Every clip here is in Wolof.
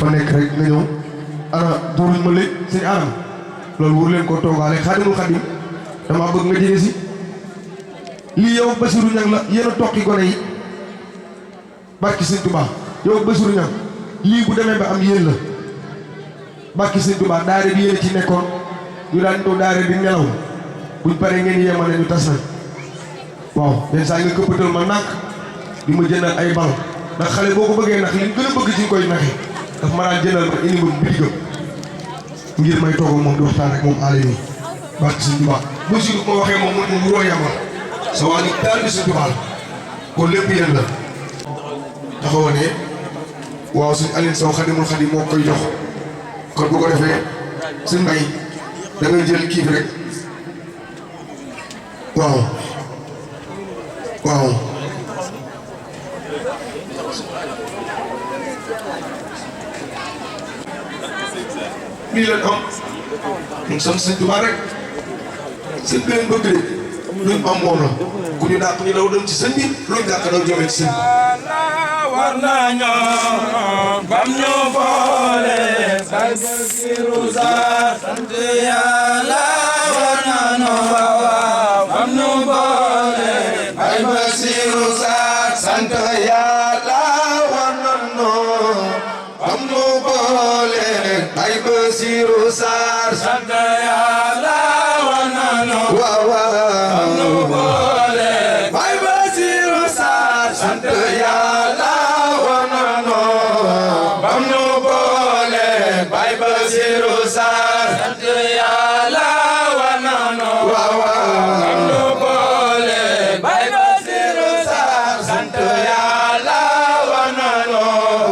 fa nekk rek nga ñëw ana duuruñ ma léegi sëñ Adam loolu wóor leen ko toogaale Xaadimul Xaadim dama bëgg nga jege si lii yow Bassirou Niang la yéen a toqi gone yi barki sëñ Touba yow Bassirou Niang lii bu demee ba am yéen la barki sëñ Touba daare bi yéen ci nekkoon ñu daan ñëw daare di nelaw buñ paree ngeen yemale ñu tas na waaw yenn saa nga këppatal ma nàkk di ma jëndal ay bal ndax xale boo ko bëggee nax li gën a bëgg ci koy naxee daf ma daan jëndal ma indi ma bitigam ngir may toog moom di waxtaan ak moom aale nii barki sëñ Touba Bassirou ko waxee moom mu wuroo yamal sa waa ni daal bi sëñ Touba la kon lépp yéen la taxawa ne waaw suñ Alioune Sow Xaadimul Xaadim moo koy jox kon bu ko defee suñ mbay da ngay jël kii bi rek waaw waaw lii leen am ñun sant sëñ Tuubaa rek sëñ bi leen bëgg de luñ am moom la ku ñu dàq ñu daw dem ci sëñ bi luñ dàq daw jëmee ci sëñ bi war nañoo bam ñu boole bay Bassirou Sarr sant Yàlla war nañoo bam ñu boole bay Bassirou Sarr sant Yàlla war nañoo bam ñu boole bay Bassirou Sarr sant Yàlla war nañoo bam ñu boole bay Bassirou Sarr sant Yàlla bam ñu boole bay Bassirou Sarr sant Yàlla war nañoo bam ñu boole bay Bassirou Sarr sant Yàlla war nañoo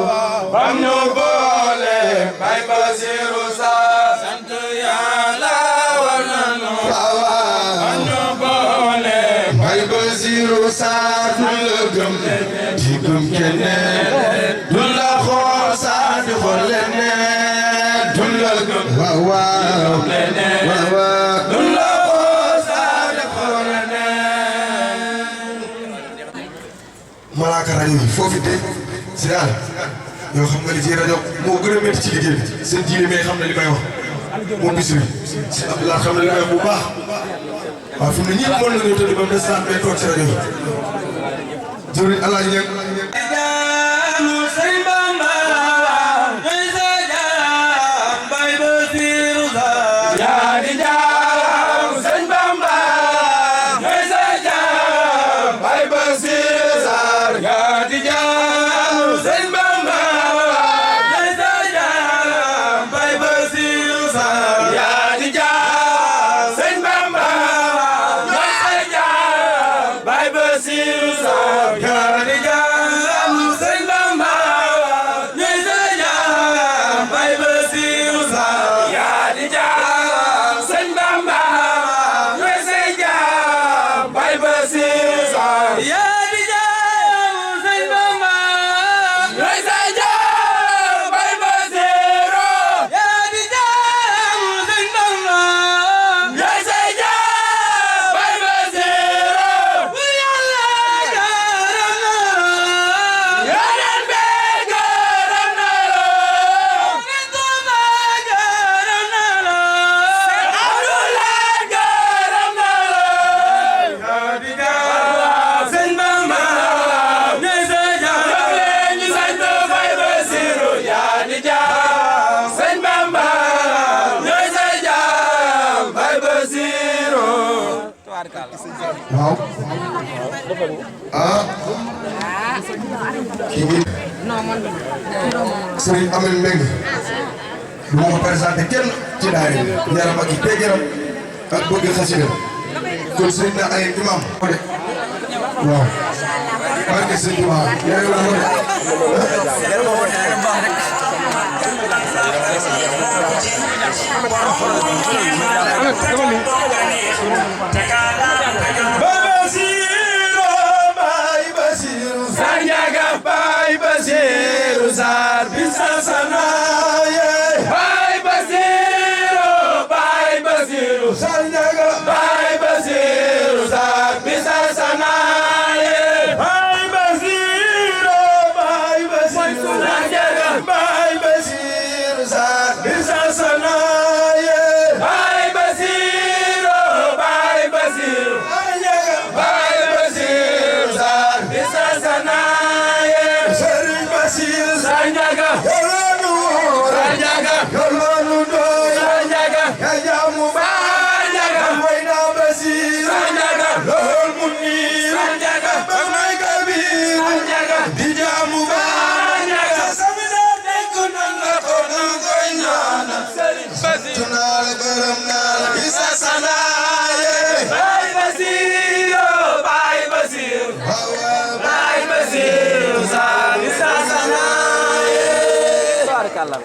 bam ñu boole bay Bassirou Sarr sant Yàlla war nañoo bam ñu boole bay Bassirou Sarr du la gëm di gëm keneen du la xool saa di xool leneen du la gëm waaw waaw waaw waaw du la xool saa di xool leneen. malaaka rajo yi foofu de si daal yow xam nga li ci rajo moo gën a métti ci liggéey bi seen jiile mais xam na li may wax moom Bichri si Abdoulaye xam na li may wax bu baax waaw fi mu ne ñëpp mën nañoo tëdd ba mu des saa may toog ci rajo yi jëwriñ Alaaji Ñaŋ waaw ah kii bi Serigne Amel Mbengue du ma ko présenté kenn ci daara bi yaram ak tey yaram ak bëgg xasida kon Serigne na ay imam waaw barke Serigne Touba yaay la Bassirou Sarr bisa sanaye bay Bassirou Sarr njaga bay Bassirou Sarr bisa sanaye bay Bassirou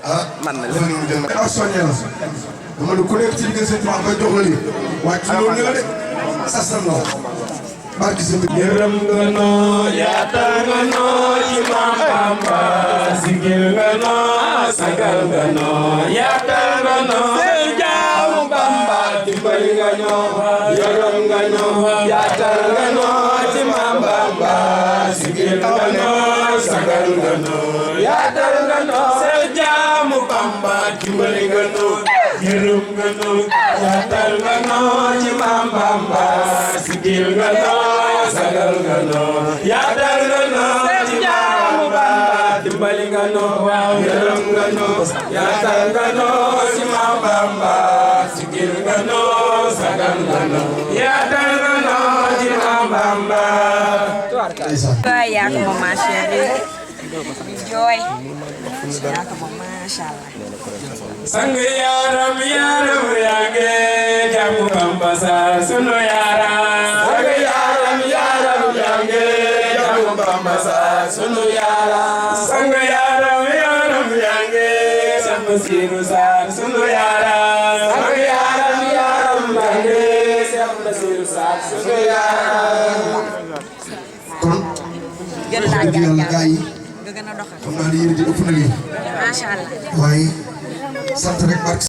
ah man na lépp lu jël ak soññee la dama ne ku nekk ci diggante seen tubaab ba jox la lii wàcc loolu nga de sasal la barki sa yërëm nga noo yaatal nga noo ci Maam Bamba sigil nga noo sagal nga noo yaatal nga noo jaamu Bamba dimbali nga noo yërëm nga noo yaatal nga noo ci Maam Bamba sigil nga noo sagal nga noo yaatal nga noo jaamu Bamba dimbali nga noo yërëm nga noo yaatal nga noo ci Maam Bamba sigil nga noo sagal nga noo yaatal nga noo ci jaamu Bamba dimbali nga noo yërëm nga noo yaatal nga noo ci Maam Bamba sigil nga noo sagal nga noo yaatal nga noo ci Maam Bamba yaa ko moom ma chérie di jooy yaa ko moom masha Allah sang yaram yaram yaa ngi jaamu Bamba sa sunu yaram sang yaram yaram yaa ngi jaamu Bamba sa sunu yaram sang yaram yaram yaa ngi Seex Basiru sa sunu yaram sang yaram yaram yaa ngi Seex Basiru sa sunu yaram kon gën laa yàlla gaa yi nga gën a doxal xam naa ne yéen a di ëpp na lii masha Allah waaye sant rek barke